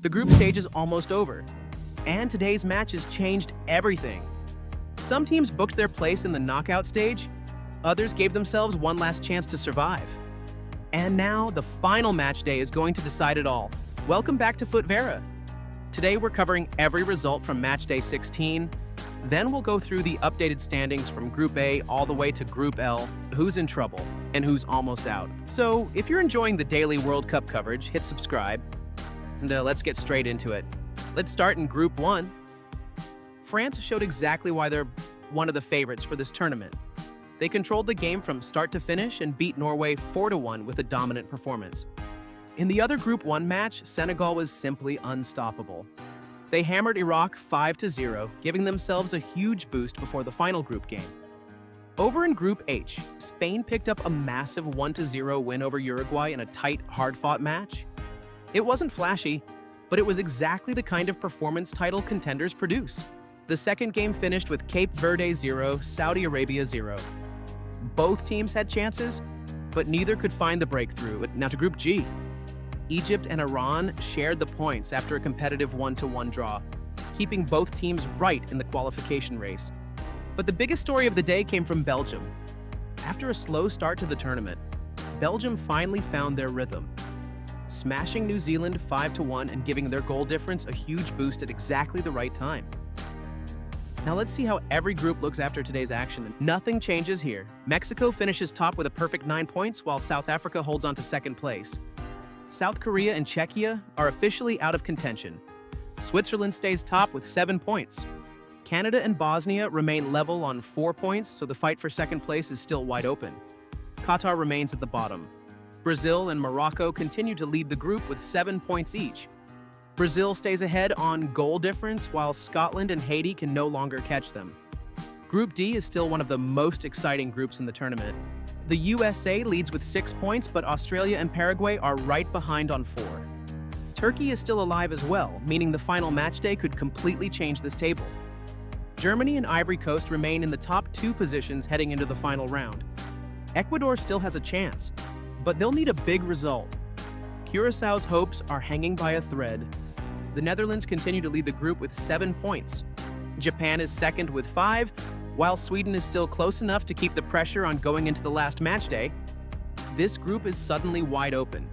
The group stage is almost over, and today's match has changed everything. Some teams booked their place in the knockout stage, others gave themselves one last chance to survive. And now, the final match day is going to decide it all. Welcome back to FootVera. Today we're covering every result from match day 16, then we'll go through the updated standings from Group A all the way to Group L, who's in trouble and who's almost out. So if you're enjoying the daily World Cup coverage, hit subscribe, and let's get straight into it. Let's start in Group 1. France showed exactly why they're one of the favorites for this tournament. They controlled the game from start to finish and beat Norway 4-1 with a dominant performance. In the other Group 1 match, Senegal was simply unstoppable. They hammered Iraq 5-0, giving themselves a huge boost before the final group game. Over in Group H, Spain picked up a massive 1-0 win over Uruguay in a tight, hard-fought match. It wasn't flashy, but it was exactly the kind of performance title contenders produce. The second game finished with Cape Verde 0, Saudi Arabia 0. Both teams had chances, but neither could find the breakthrough. Now to Group G. Egypt and Iran shared the points after a competitive 1-1 draw, keeping both teams right in the qualification race. But the biggest story of the day came from Belgium. After a slow start to the tournament, Belgium finally found their rhythm, smashing New Zealand 5-1 and giving their goal difference a huge boost at exactly the right time. Now let's see how every group looks after today's action. Nothing changes here. Mexico finishes top with a perfect 9 points, while South Africa holds on to second place. South Korea and Czechia are officially out of contention. Switzerland stays top with 7 points. Canada and Bosnia remain level on 4 points, so the fight for second place is still wide open. Qatar remains at the bottom. Brazil and Morocco continue to lead the group with 7 points each. Brazil stays ahead on goal difference, while Scotland and Haiti can no longer catch them. Group D is still one of the most exciting groups in the tournament. The USA leads with 6 points, but Australia and Paraguay are right behind on 4. Turkey is still alive as well, meaning the final match day could completely change this table. Germany and Ivory Coast remain in the top 2 positions heading into the final round. Ecuador still has a chance, but they'll need a big result. Curaçao's hopes are hanging by a thread. The Netherlands continue to lead the group with 7 points. Japan is second with 5, while Sweden is still close enough to keep the pressure on going into the last match day. This group is suddenly wide open.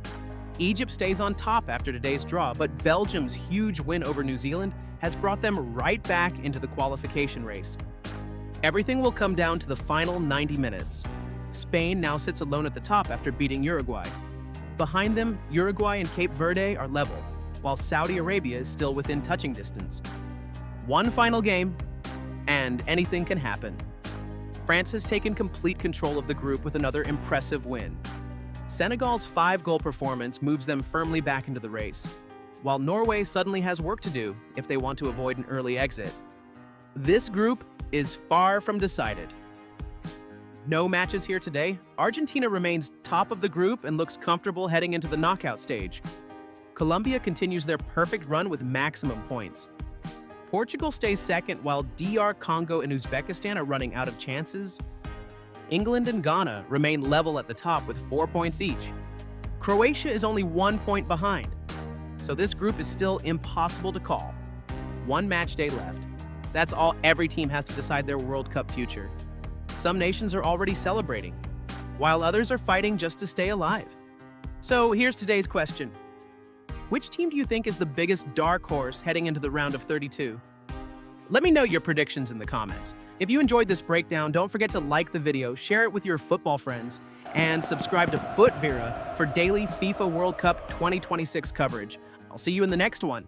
Egypt stays on top after today's draw, but Belgium's huge win over New Zealand has brought them right back into the qualification race. Everything will come down to the final 90 minutes. Spain now sits alone at the top after beating Uruguay. Behind them, Uruguay and Cape Verde are level, while Saudi Arabia is still within touching distance. One final game, and anything can happen. France has taken complete control of the group with another impressive win. Senegal's 5-goal performance moves them firmly back into the race, while Norway suddenly has work to do if they want to avoid an early exit. This group is far from decided. No matches here today. Argentina remains top of the group and looks comfortable heading into the knockout stage. Colombia continues their perfect run with maximum points. Portugal stays second, while DR Congo and Uzbekistan are running out of chances. England and Ghana remain level at the top with 4 points each. Croatia is only 1 point behind, so this group is still impossible to call. 1 match day left. That's all every team has to decide their World Cup future. Some nations are already celebrating, while others are fighting just to stay alive. So here's today's question. Which team do you think is the biggest dark horse heading into the round of 32? Let me know your predictions in the comments. If you enjoyed this breakdown, don't forget to like the video, share it with your football friends, and subscribe to FootVera for daily FIFA World Cup 2026 coverage. I'll see you in the next one.